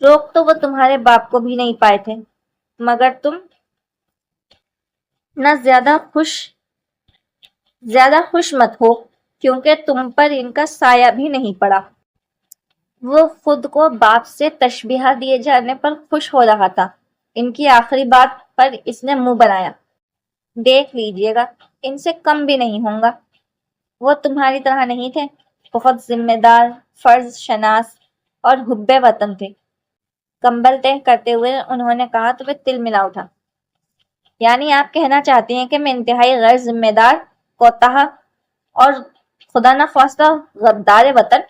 روک تو وہ تمہارے باپ کو بھی نہیں پائے تھے، مگر تم نہ زیادہ خوش مت ہو، کیونکہ تم پر ان کا سایہ بھی نہیں پڑا۔ وہ خود کو باپ سے تشبیہ دیے جانے پر خوش ہو رہا تھا۔ ان کی آخری بات پر اس نے منہ بنایا۔ دیکھ لیجیے گا، ان سے کم بھی نہیں ہوں گا۔ وہ تمہاری طرح نہیں تھے، بہت ذمہ دار، فرض شناس اور حب وطن تھے۔ کمبل تہ کرتے ہوئے انہوں نے کہا، تمہیں تل ملا اٹھا۔ یعنی آپ کہنا چاہتی ہیں کہ میں انتہائی غیر ذمہ دار، کوتاہ اور خدا نخواستہ غدار وطن؟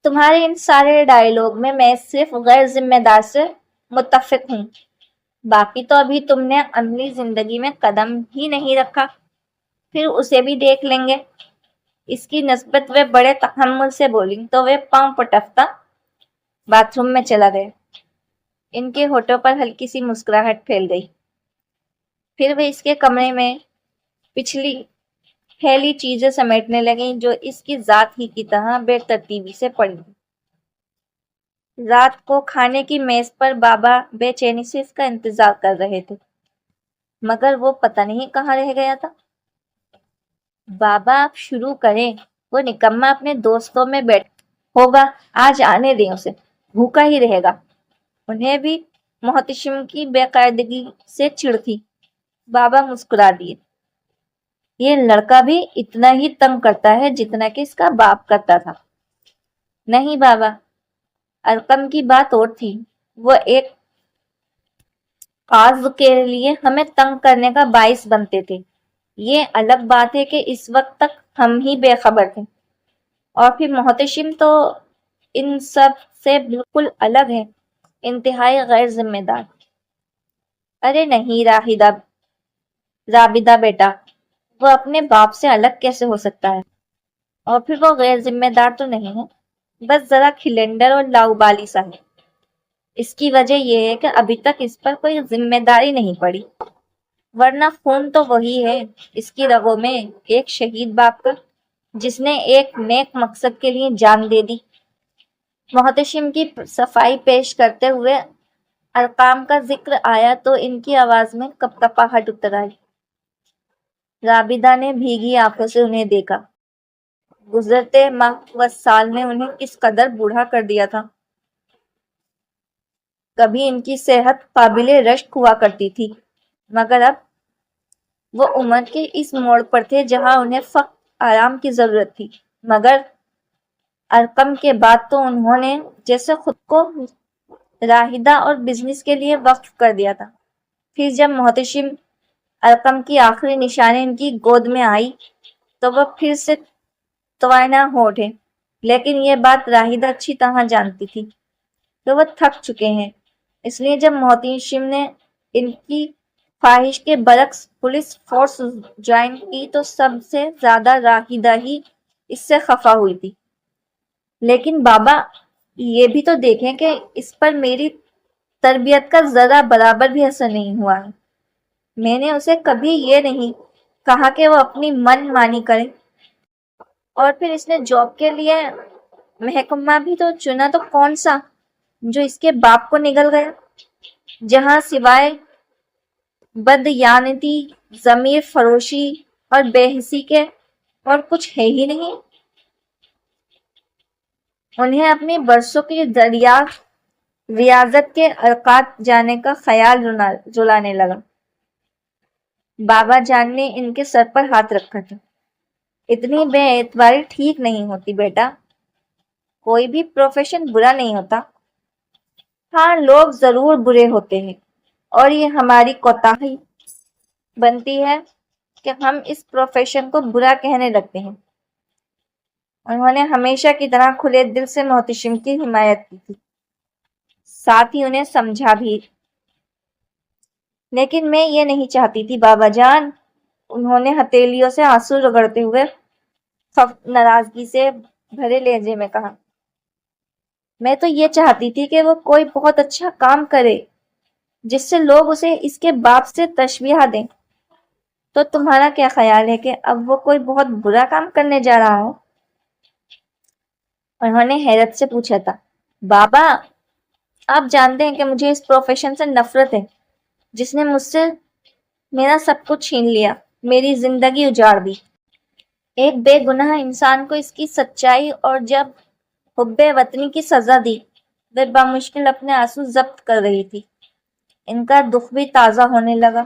تمہارے ان سارے ڈائیلاگ میں صرف غیر ذمہ دار سے متفق ہوں، باقی تو ابھی تم نے عملی زندگی میں قدم ہی نہیں رکھا، پھر اسے بھی دیکھ لیں گے۔ اس کی نسبت وہ بڑے تحمل سے بولی تو وہ پاؤں پٹکتا باتھ روم میں چلا گیا۔ ان کے ہونٹوں پر ہلکی سی مسکراہٹ پھیل گئی۔ پھر وہ اس کے کمرے میں پچھلی پھیلی چیزیں سمیٹنے لگیں جو اس کی ذات ہی کی طرح بے ترتیبی سے پڑی تھی۔ رات کو کھانے کی میز پر بابا بے چینی سے اس کا انتظار کر رہے تھے، مگر وہ پتہ نہیں کہاں رہ گیا تھا۔ بابا آپ شروع کریں، وہ نکما اپنے دوستوں میں بیٹھ ہوگا، آج آنے دیں اسے، بھوکا ہی رہے گا۔ انہیں بھی محتشم کی بے قاعدگی سے چڑ تھی۔ بابا مسکرا دیے۔ یہ لڑکا بھی اتنا ہی تنگ کرتا ہے جتنا کہ اس کا باپ کرتا تھا۔ نہیں بابا، ارقم کی بات اور تھی، وہ ایک کاز کے لیے ہمیں تنگ کرنے کا باعث بنتے تھے۔ یہ الگ بات ہے کہ اس وقت تک ہم ہی بے خبر تھے، اور پھر محتشم تو ان سب سے بالکل الگ ہے، انتہائی غیر ذمہ دار۔ ارے نہیں رابدہ بیٹا، وہ اپنے باپ سے الگ کیسے ہو سکتا ہے؟ اور پھر وہ غیر ذمہ دار تو نہیں ہے، بس ذرا کھلنڈر اور لاؤبالی سا ہے۔ اس کی وجہ یہ ہے کہ ابھی تک اس پر کوئی ذمہ داری نہیں پڑی، ورنہ خون تو وہی ہے اس کی رگوں میں، ایک شہید باپ کا، جس نے ایک نیک مقصد کے لیے جان دے دی۔ محتشم کی صفائی پیش کرتے ہوئے ارقام کا ذکر آیا تو ان کی آواز میں کپکپاہٹ اتر آئی۔ رابدہ نے بھیگی آنکھوں سے انہیں دیکھا۔ گزرتے ماہ و سال نے انہیں کس قدر بوڑھا کر دیا تھا۔ کبھی ان کی صحت قابل رشک ہوا کرتی تھی، مگر اب وہ عمر کے اس موڑ پر تھے جہاں انہیں فقط آرام کی ضرورت تھی۔ مگر ارقم کے بعد تو انہوں نے جیسے خود کو راہدہ اور بزنس کے لیے وقف کر دیا تھا۔ پھر جب محتشم ارقم کی آخری نشانی ان کی گود میں آئی تو وہ پھر سے توانا ہو اٹھے، لیکن یہ بات راہدہ اچھی طرح جانتی تھی کہ وہ تھک چکے ہیں۔ اس لیے جب محتشم نے ان کی خواہش کے برعکس پولیس فورس جوائن کی تو سب سے زیادہ راہدہ ہی اس سے خفا ہوئی تھی۔ لیکن بابا، یہ بھی تو دیکھیں کہ اس پر میری تربیت کا ذرا برابر بھی اثر نہیں ہوا ہے۔ میں نے اسے کبھی یہ نہیں کہا کہ وہ اپنی من مانی کرے، اور پھر اس نے جاب کے لیے محکمہ بھی تو چنا تو کون سا جو اس کے باپ کو نگل گیا، جہاں سوائے بدیانتی، ضمیر فروشی اور بے حسی کے اور کچھ ہے ہی نہیں۔ انہیں اپنی برسوں کی ریاضت کے ارکات جانے کا خیال رلانے لگا۔ بابا جان نے ان کے سر پر ہاتھ رکھا تھا۔ اتنی بے اعتباری ٹھیک نہیں ہوتی بیٹا، کوئی بھی پروفیشن برا نہیں ہوتا۔ ہاں، لوگ ضرور برے ہوتے ہیں، اور یہ ہماری کوتاہی بنتی ہے کہ ہم اس پروفیشن کو برا کہنے لگتے ہیں۔ انہوں نے ہمیشہ کی طرح کھلے دل سے محتشم کی حمایت کی تھی، ساتھ ہی انہیں سمجھا بھی۔ لیکن میں یہ نہیں چاہتی تھی بابا جان، انہوں نے ہتھیلیوں سے آنسو رگڑتے ہوئے ناراضگی سے بھرے لہجے میں کہا۔ میں تو یہ چاہتی تھی کہ وہ کوئی بہت اچھا کام کرے جس سے لوگ اسے اس کے باپ سے تشبیہ دیں۔ تو تمہارا کیا خیال ہے کہ اب وہ کوئی بہت برا کام کرنے جا رہا ہے؟ انہوں نے حیرت سے پوچھا تھا۔ بابا، آپ جانتے ہیں کہ مجھے اس پروفیشن سے نفرت ہے جس نے مجھ سے میرا سب کچھ چھین لیا، میری زندگی اجاڑ دی۔ ایک بے گناہ انسان کو اس کی سچائی اور جب حب وطنی کی سزا دی، وہ بامشکل اپنے آنسو ضبط کر رہی تھی۔ ان کا دکھ بھی تازہ ہونے لگا۔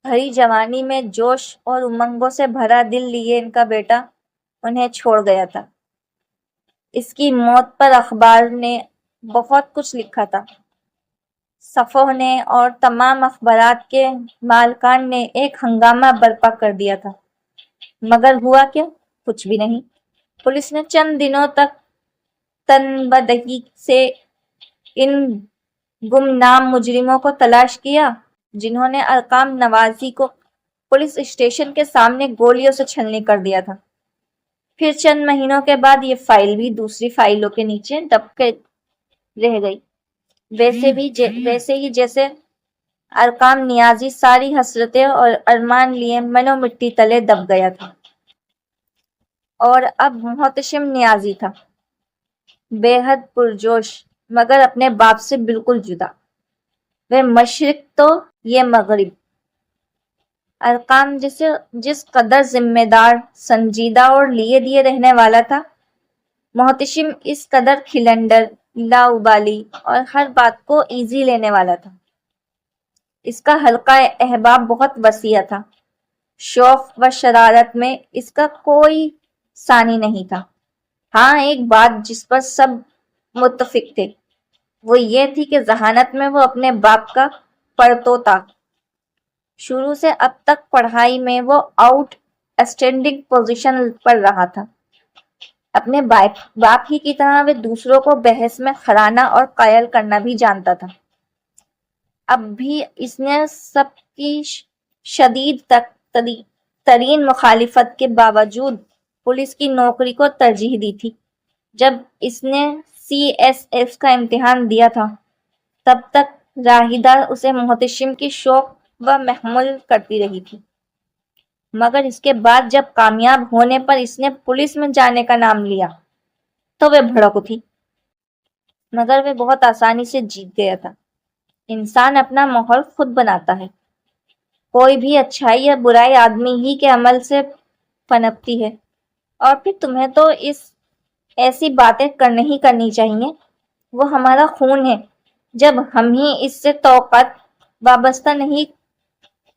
بھری جوانی میں جوش اور امنگوں سے بھرا دل لیے ان کا بیٹا انہیں چھوڑ گیا تھا۔ اس کی موت پر اخبار نے بہت کچھ لکھا تھا، صفحوں نے اور تمام اخبارات کے مالکان نے ایک ہنگامہ برپا کر دیا تھا، مگر ہوا کیا؟ کچھ بھی نہیں۔ پولیس نے چند دنوں تک تنبدہی سے ان گمنام مجرموں کو تلاش کیا جنہوں نے ارقام نوازی کو پولیس اسٹیشن کے سامنے گولیوں سے چھلنی کر دیا تھا۔ پھر چند مہینوں کے بعد یہ فائل بھی دوسری فائلوں کے نیچے دب کے رہ گئی، ویسے ہی جیسے ارقام نیازی ساری حسرتیں اور ارمان لیے منو مٹی تلے دب گیا تھا۔ اور اب محتشم نیازی تھا، بے حد پرجوش مگر اپنے باپ سے بالکل جدا۔ وہ مشرق تو یہ مغرب۔ ارقام جس قدر ذمہ دار، سنجیدہ اور لیے دیے رہنے والا تھا، محتشم اس قدر کھلنڈر، لاابالی اور ہر بات کو ایزی لینے والا تھا۔ اس کا حلقہ احباب بہت وسیع تھا، شوق و شرارت میں اس کا کوئی ثانی نہیں تھا۔ ہاں، ایک بات جس پر سب متفق تھے وہ یہ تھی کہ ذہانت میں وہ اپنے باپ کا پڑتو تھا۔ شروع سے اب تک پڑھائی میں وہ آؤٹ اسٹینڈنگ پوزیشن پر رہا تھا۔ اپنے باپ ہی کی طرح وہ دوسروں کو بحث میں کھرانا اور قائل کرنا بھی جانتا تھا۔ اب بھی اس نے سب کی شدید ترین مخالفت کے باوجود پولیس کی نوکری کو ترجیح دی تھی۔ جب اس نے CSF کا امتحان دیا تھا تب تک راہیدہ اسے محتشم کی شوق و محمل کرتی رہی تھی، مگر اس کے بعد جب کامیاب ہونے پر اس نے پولیس میں جانے کا نام لیا تو وہ بھڑک اٹھی، مگر وہ بہت آسانی سے جیت گیا تھا۔ انسان اپنا ماحول خود بناتا ہے۔ کوئی بھی اچھائی یا برائی آدمی ہی کے عمل سے پنپتی ہے، اور پھر تمہیں تو ایسی باتیں نہیں کرنی چاہیے۔ وہ ہمارا خون ہے، جب ہم ہی اس سے توقعات وابستہ نہیں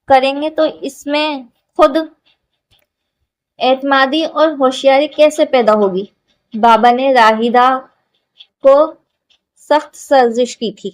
کریں گے تو اس میں خود اعتمادی اور ہوشیاری کیسے پیدا ہوگی؟ بابا نے راہیدہ کو سخت سرزش کی تھی،